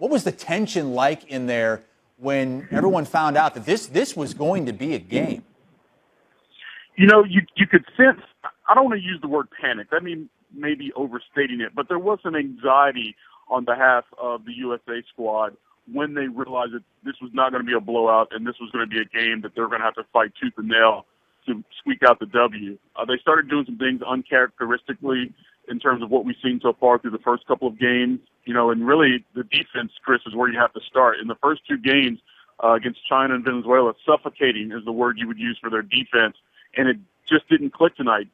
What was the tension like in there when everyone found out that this was going to be a game? You could sense, I don't want to use the word panic. That means maybe overstating it, but there was an anxiety on behalf of the USA squad when they realized that this was not going to be a blowout and this was going to be a game that they were going to have to fight tooth and nail to squeak out the W. They started doing some things uncharacteristically in terms of what we've seen so far through the first couple of games. And really the defense, Chris, is where you have to start. In the first two games against China and Venezuela, suffocating is the word you would use for their defense, and it just didn't click tonight.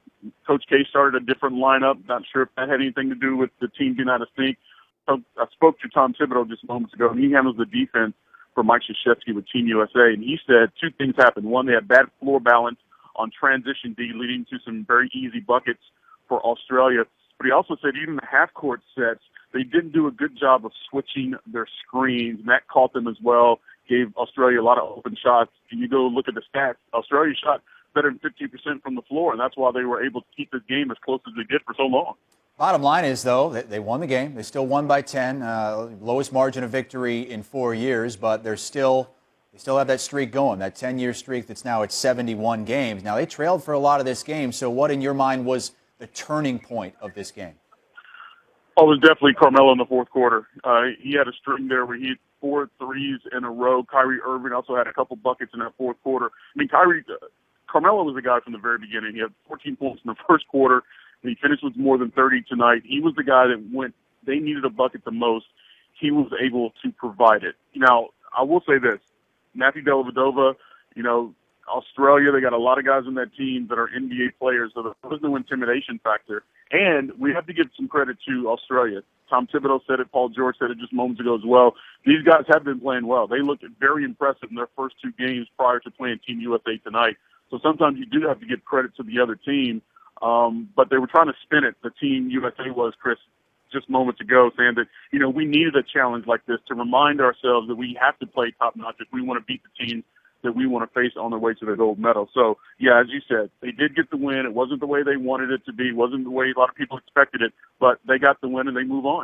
Coach K started a different lineup. Not sure if that had anything to do with the team being out of sync. So I spoke to Tom Thibodeau just moments ago, and he handles the defense for Mike Krzyzewski with Team USA, and he said two things happened. One, they had bad floor balance on transition D, leading to some very easy buckets for Australia. But he also said even the half-court sets, they didn't do a good job of switching their screens, and that caught them as well, gave Australia a lot of open shots. And you go look at the stats, Australia shot better than 50% from the floor, and that's why they were able to keep this game as close as they did for so long. Bottom line is, though, they won the game. They still won by 10, lowest margin of victory in 4 years, but they still have that streak going, that 10-year streak that's now at 71 games. Now, they trailed for a lot of this game, so what in your mind was the turning point of this game? Oh, it was definitely Carmelo in the fourth quarter. He had a string there where he had 4 threes in a row. Kyrie Irving also had a couple buckets in that fourth quarter. I mean, Carmelo was the guy from the very beginning. He had 14 points in the first quarter, and he finished with more than 30 tonight. He was the guy that they needed a bucket the most. He was able to provide it. Now, I will say this. Matthew Dellavedova, Australia, they got a lot of guys on that team that are NBA players, so there was no intimidation factor. And we have to give some credit to Australia. Tom Thibodeau said it. Paul George said it just moments ago as well. These guys have been playing well. They looked very impressive in their first two games prior to playing Team USA tonight. So sometimes you do have to give credit to the other team. But they were trying to spin it, the Team USA was, Chris, just moments ago, saying that, we needed a challenge like this to remind ourselves that we have to play top-notch if we want to beat the team that we want to face on their way to the gold medal. So, yeah, as you said, they did get the win. It wasn't the way they wanted it to be. It wasn't the way a lot of people expected it, but they got the win and they move on.